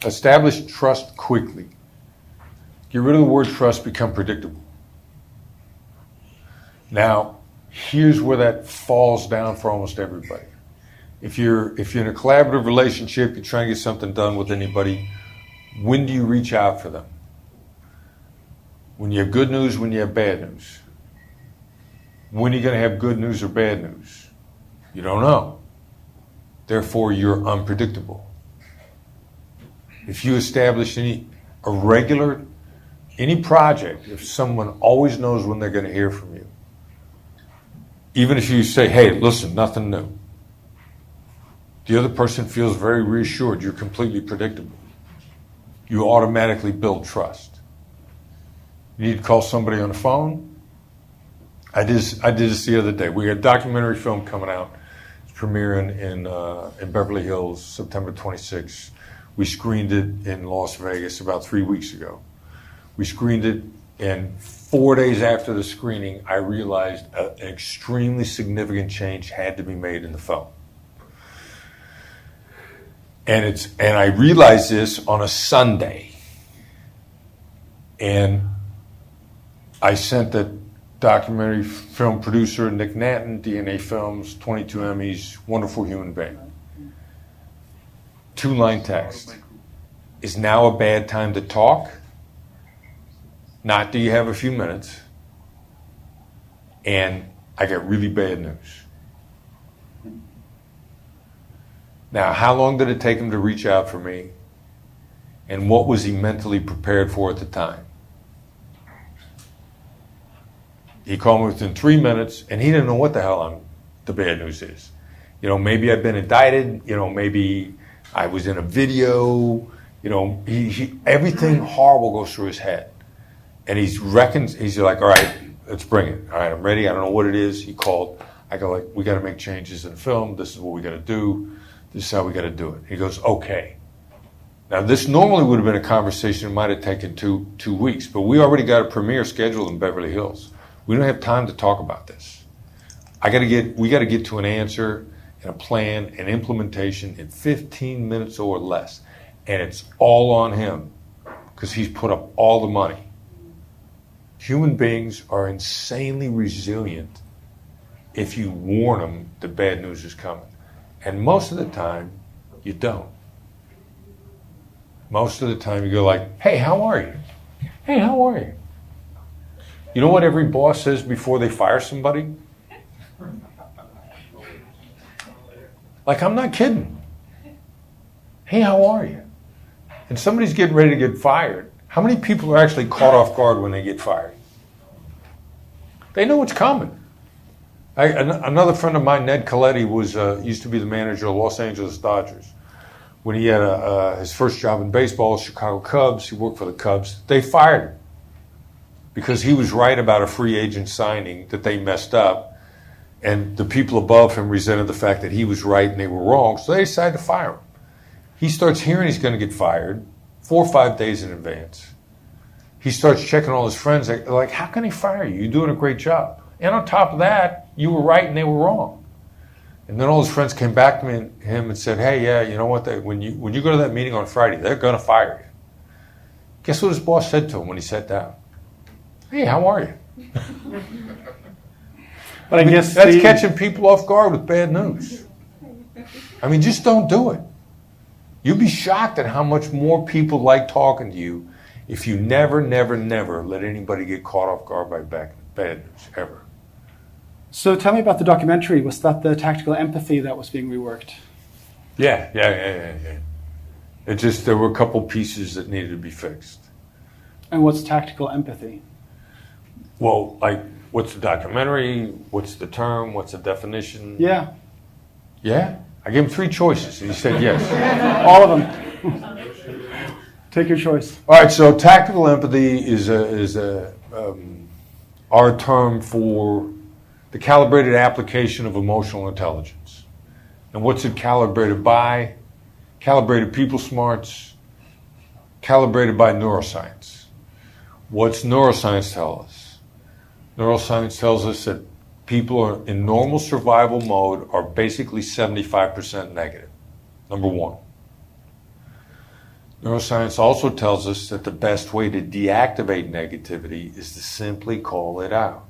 Establish trust quickly. Get rid of the word trust, become predictable. Now, here's where that falls down for almost everybody. If you're in a collaborative relationship, you're trying to get something done with anybody, when do you reach out for them? When you have good news, when you have bad news? When are you going to have good news or bad news? You don't know. Therefore, you're unpredictable. If you establish any project, if someone always knows when they're going to hear from you, even if you say, hey, listen, nothing new, the other person feels very reassured. You're completely predictable. You automatically build trust. You need to call somebody on the phone. I did this the other day. We had a documentary film coming out. It's premiering in Beverly Hills, September 26th. We screened it in Las Vegas about 3 weeks ago. We screened it, and 4 days after the screening, I realized an extremely significant change had to be made in the film. And I realized this on a Sunday. And I sent the documentary film producer, Nick Nanton, DNA Films, 22 Emmys, wonderful human being. 2-line text. Is now a bad time to talk? Not do you have a few minutes? And I got really bad news. Now, how long did it take him to reach out for me? And what was he mentally prepared for at the time? He called me within 3 minutes, and he didn't know what the hell the bad news is. Maybe I've been indicted. Maybe I was in a video. Everything horrible goes through his head. And he's like, all right, let's bring it. All right, I'm ready. I don't know what it is. He called. I go, we got to make changes in the film. This is what we got to do. This is how we got to do it. He goes, okay. Now, this normally would have been a conversation that might have taken two weeks, but we already got a premiere scheduled in Beverly Hills. We don't have time to talk about this. We got to get to an answer and a plan and implementation in 15 minutes or less. And it's all on him because he's put up all the money. Human beings are insanely resilient if you warn them that bad news is coming. And most of the time, you don't. Most of the time, you go like, hey, how are you? Hey, how are you? You know what every boss says before they fire somebody? Like, I'm not kidding. Hey, how are you? And somebody's getting ready to get fired. How many people are actually caught off guard when they get fired? They know it's coming. Another friend of mine, Ned Coletti, used to be the manager of Los Angeles Dodgers. When he had his first job in baseball, Chicago Cubs, he worked for the Cubs. They fired him because he was right about a free agent signing that they messed up, and the people above him resented the fact that he was right and they were wrong, so they decided to fire him. He starts hearing he's going to get fired 4 or 5 days in advance. He starts checking all his friends. They're like, how can he fire you? You're doing a great job. And on top of that, you were right and they were wrong. And then all his friends came back to him and said, hey, yeah, you know what? When you go to that meeting on Friday, they're going to fire you. Guess what his boss said to him when he sat down? Hey, how are you? But I guess that's catching people off guard with bad news. I mean, just don't do it. You'll be shocked at how much more people like talking to you if you never, never, never let anybody get caught off guard by bad news, ever. So tell me about the documentary. Was that the tactical empathy that was being reworked? Yeah. It just, there were a couple pieces that needed to be fixed. And what's tactical empathy? Well, like, what's the documentary? What's the term? What's the definition? Yeah. Yeah? I gave him 3 choices, and he said yes. All of them. Take your choice. All right, so tactical empathy is our term for the calibrated application of emotional intelligence. And what's it calibrated by? Calibrated people smarts, calibrated by neuroscience. What's neuroscience tell us? Neuroscience tells us that people are in normal survival mode are basically 75% negative. Number one. Neuroscience also tells us that the best way to deactivate negativity is to simply call it out.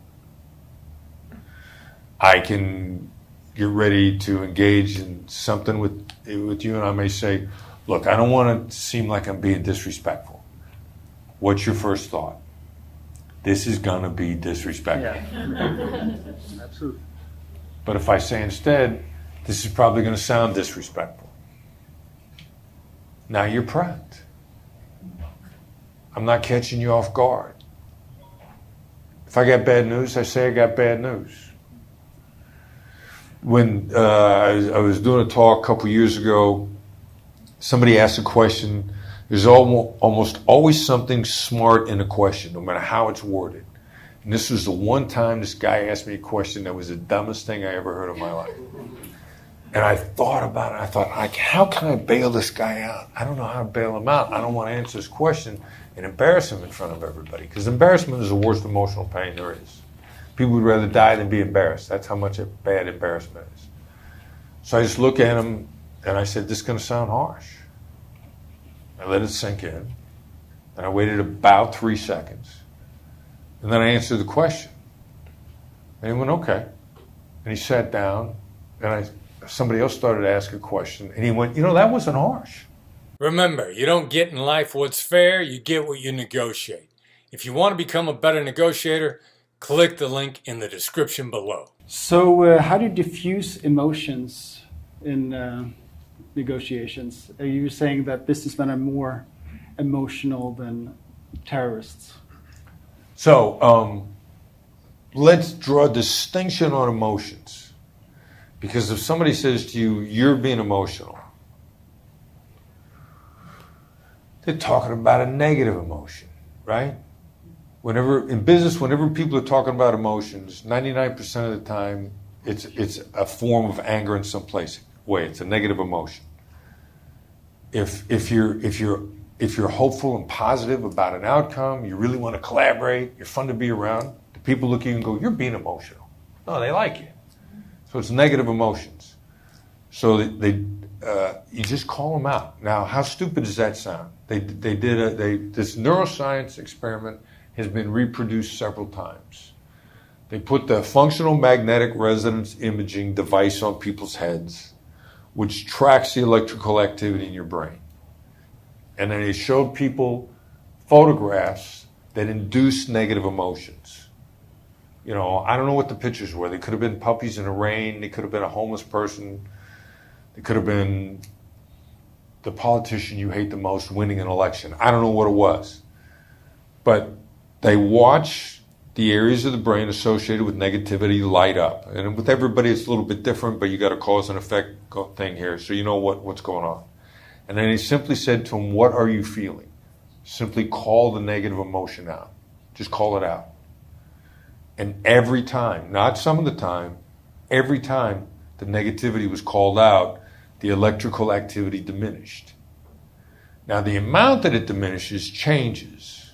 I can get ready to engage in something with you, and I may say, look, I don't want to seem like I'm being disrespectful. What's your first thought? This is going to be disrespectful. Yeah. Absolutely. But if I say instead, this is probably going to sound disrespectful. Now you're prepped. I'm not catching you off guard. If I got bad news, I say I got bad news. When I was doing a talk a couple years ago, somebody asked a question. There's almost always something smart in a question, no matter how it's worded. And this was the one time this guy asked me a question that was the dumbest thing I ever heard in my life. And I thought about it. I thought, how can I bail this guy out? I don't know how to bail him out. I don't want to answer this question and embarrass him in front of everybody. Because embarrassment is the worst emotional pain there is. People would rather die than be embarrassed. That's how much bad embarrassment is. So I just looked at him and I said, this is going to sound harsh. I let it sink in. And I waited about 3 seconds. And then I answered the question. And he went, okay. And he sat down and somebody else started to ask a question. And he went, that wasn't harsh. Remember, you don't get in life what's fair, you get what you negotiate. If you want to become a better negotiator, click the link in the description below. So how do you diffuse emotions in negotiations? Are you saying that businessmen are more emotional than terrorists? So let's draw a distinction on emotions. Because if somebody says to you, you're being emotional, they're talking about a negative emotion, right? In business, whenever people are talking about emotions, 99% of the time, it's a form of anger in some way. It's a negative emotion. If you're hopeful and positive about an outcome, you really want to collaborate, you're fun to be around, the people look at you and go, you're being emotional. No, they like you. So it's negative emotions. So you just call them out. Now, how stupid does that sound? This neuroscience experiment has been reproduced several times. They put the functional magnetic resonance imaging device on people's heads, which tracks the electrical activity in your brain. And then they showed people photographs that induced negative emotions. I don't know what the pictures were. They could have been puppies in the rain. They could have been a homeless person. They could have been the politician you hate the most winning an election. I don't know what it was. But they watch the areas of the brain associated with negativity light up. And with everybody, it's a little bit different, but you got a cause and effect thing here, so you know what's going on. And then he simply said to him, what are you feeling? Simply call the negative emotion out. Just call it out. And every time, not some of the time, every time the negativity was called out, the electrical activity diminished. Now, the amount that it diminishes changes.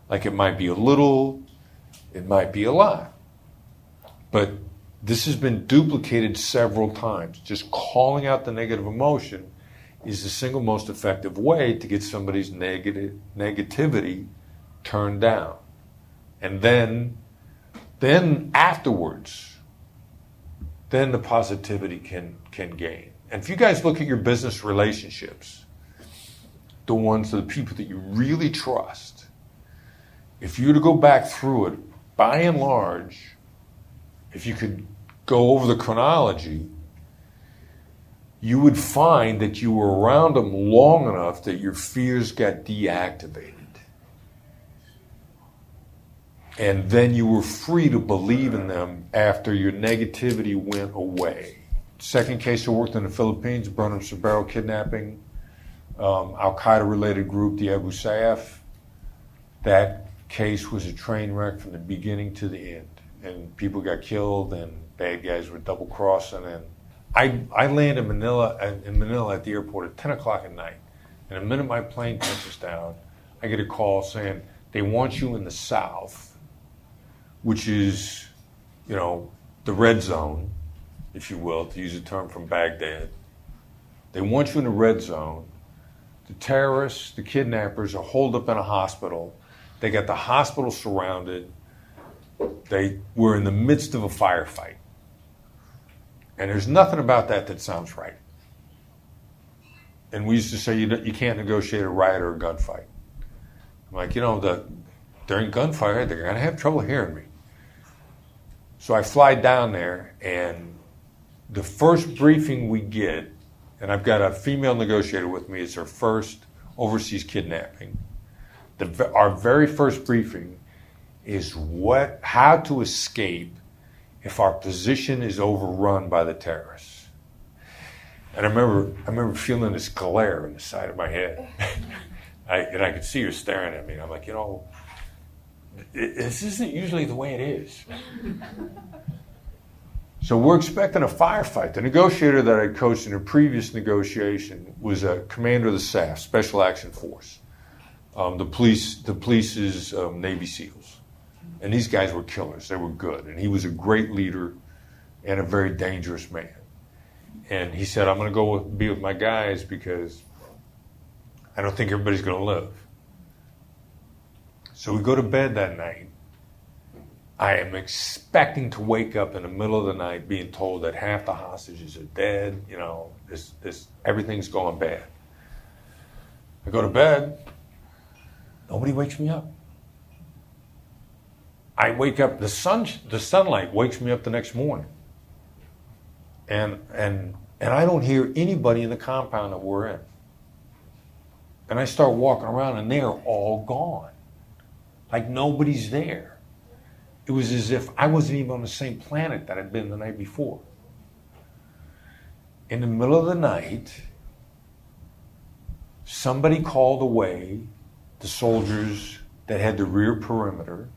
Like it might be a little, it might be a lot. But this has been duplicated several times. Just calling out the negative emotion is the single most effective way to get somebody's negativity turned down. And then afterwards, then the positivity can gain. And if you guys look at your business relationships, the people that you really trust, if you were to go back through it, by and large, if you could go over the chronology, you would find that you were around them long enough that your fears got deactivated. And then you were free to believe in them after your negativity went away. Second case I worked in the Philippines, Burnham Sabero kidnapping, Al-Qaeda related group, the Abu Sayyaf. That case was a train wreck from the beginning to the end. And people got killed and bad guys were double crossing. And I land in Manila at the airport at 10 o'clock at night. And the minute my plane touches down, I get a call saying, they want you in the south, which is, the red zone, if you will, to use a term from Baghdad. They want you in the red zone the terrorists, the kidnappers are holed up in a hospital. They got the hospital surrounded. They were in the midst of a firefight. And there's nothing about that sounds right. And we used to say you can't negotiate a riot or a gunfight. I'm like, during gunfire, they're going to have trouble hearing me. So I fly down there, and the first briefing we get, and I've got a female negotiator with me, it's her first overseas kidnapping. Our very first briefing is how to escape if our position is overrun by the terrorists. And I remember feeling this glare in the side of my head. And I could see her staring at me. And I'm like, this isn't usually the way it is. So we're expecting a firefight. The negotiator that I coached in a previous negotiation was a commander of the SAF, Special Action Force. The police's Navy SEALs. And these guys were killers. They were good. And he was a great leader and a very dangerous man. And he said, I'm going to go be with my guys because I don't think everybody's going to live. So we go to bed that night. I am expecting to wake up in the middle of the night being told that half the hostages are dead. Everything's going bad. I go to bed. Nobody wakes me up. I wake up, the sunlight wakes me up the next morning. And I don't hear anybody in the compound that we're in. And I start walking around and they're all gone. Like nobody's there. It was as if I wasn't even on the same planet that I'd been the night before. In the middle of the night, somebody called away the soldiers that had the rear perimeter.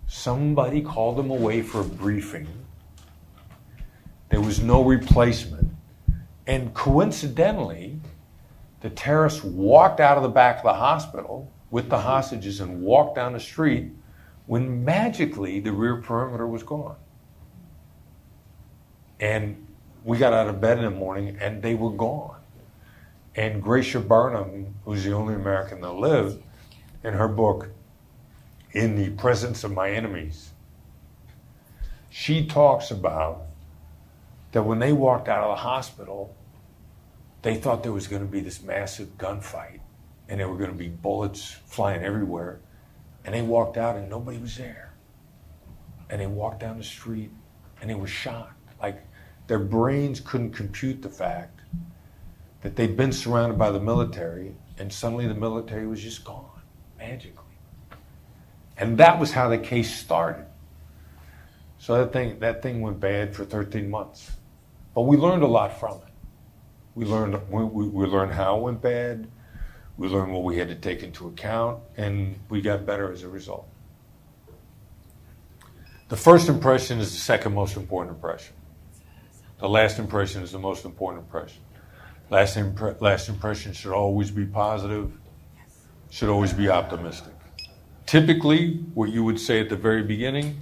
Somebody called them away for a briefing. There was no replacement. And coincidentally, the terrorists walked out of the back of the hospital with the hostages and walked down the street when magically the rear perimeter was gone. And we got out of bed in the morning and they were gone. And Gracia Barnum, who's the only American that lived, in her book, In the Presence of My Enemies, she talks about that when they walked out of the hospital, they thought there was going to be this massive gunfight and there were going to be bullets flying everywhere. And they walked out and nobody was there. And they walked down the street and they were shocked. Like their brains couldn't compute the fact that they'd been surrounded by the military and suddenly the military was just gone, magically. And that was how the case started. So that thing went bad for 13 months. But we learned a lot from it. We learned how it went bad. We learned what we had to take into account, and we got better as a result. The first impression is the second most important impression. The last impression is the most important impression. Last impression should always be positive, should always be optimistic. Typically, what you would say at the very beginning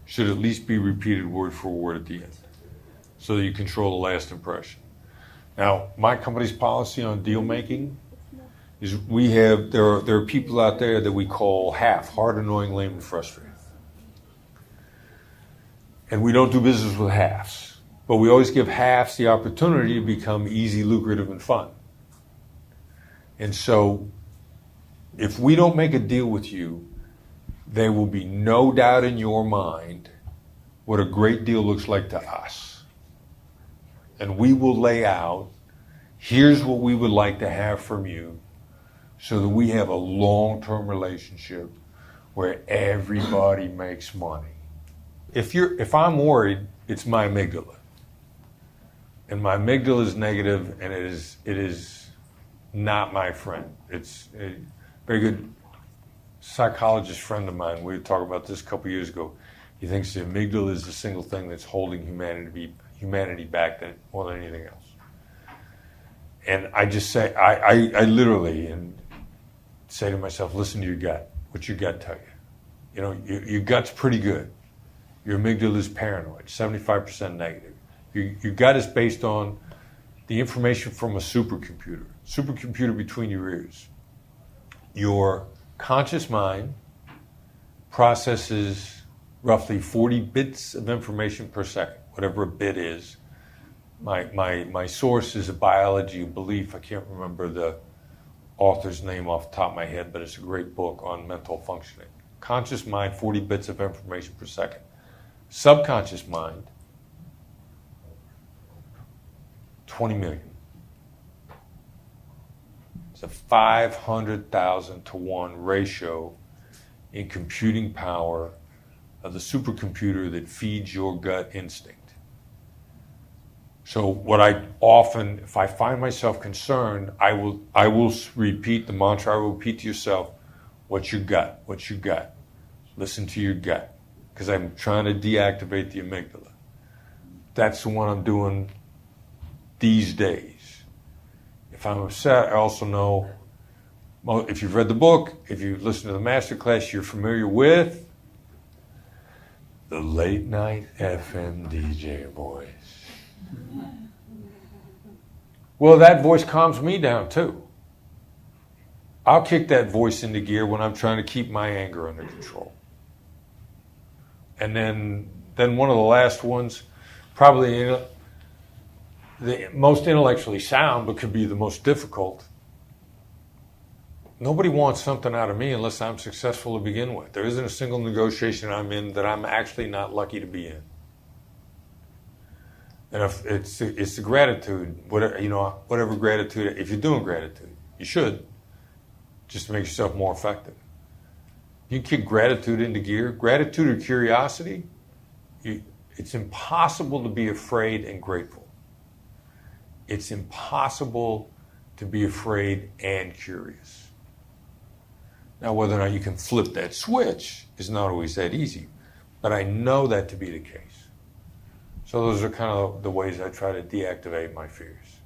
should at least be repeated word for word at the end, so that you control the last impression. Now, my company's policy on deal making is there are people out there that we call hard, annoying, lame, and frustrated. And we don't do business with halves, but we always give halves the opportunity to become easy, lucrative, and fun. And so, if we don't make a deal with you, there will be no doubt in your mind what a great deal looks like to us. And we will lay out, here's what we would like to have from you so that we have a long-term relationship where everybody makes money. If I'm worried, it's my amygdala. And my amygdala is negative, and it is not my friend. It's a very good psychologist friend of mine. We were talking about this a couple years ago. He thinks the amygdala is the single thing that's holding humanity back more than anything else. And I just say, I literally say to myself, listen to your gut. What's your gut tell you? Your gut's pretty good. Your amygdala is paranoid, 75% negative. Your gut is based on the information from a supercomputer between your ears. Your conscious mind processes roughly 40 bits of information per second, whatever a bit is. My source is a biology of belief. I can't remember the author's name off the top of my head, but it's a great book on mental functioning. Conscious mind, 40 bits of information per second. Subconscious mind, 20 million. It's a 500,000 to 1 ratio in computing power of the supercomputer that feeds your gut instinct. So what I often, if I find myself concerned, I will repeat the mantra. I will repeat to yourself, what's your gut? What's your gut? Listen to your gut. Because I'm trying to deactivate the amygdala. That's the one I'm doing these days. If I'm upset, I also know, well, if you've read the book, if you've listened to the masterclass, you're familiar with the late night FM DJ voice. Well, that voice calms me down too. I'll kick that voice into gear when I'm trying to keep my anger under control. And then one of the last ones, probably the most intellectually sound, but could be the most difficult. Nobody wants something out of me unless I'm successful to begin with. There isn't a single negotiation I'm in that I'm actually not lucky to be in. And if it's the gratitude, whatever gratitude, if you're doing gratitude, you should, just to make yourself more effective. You kick gratitude into gear, gratitude or curiosity, it's impossible to be afraid and grateful. It's impossible to be afraid and curious. Now, whether or not you can flip that switch is not always that easy, but I know that to be the case. So those are kind of the ways I try to deactivate my fears.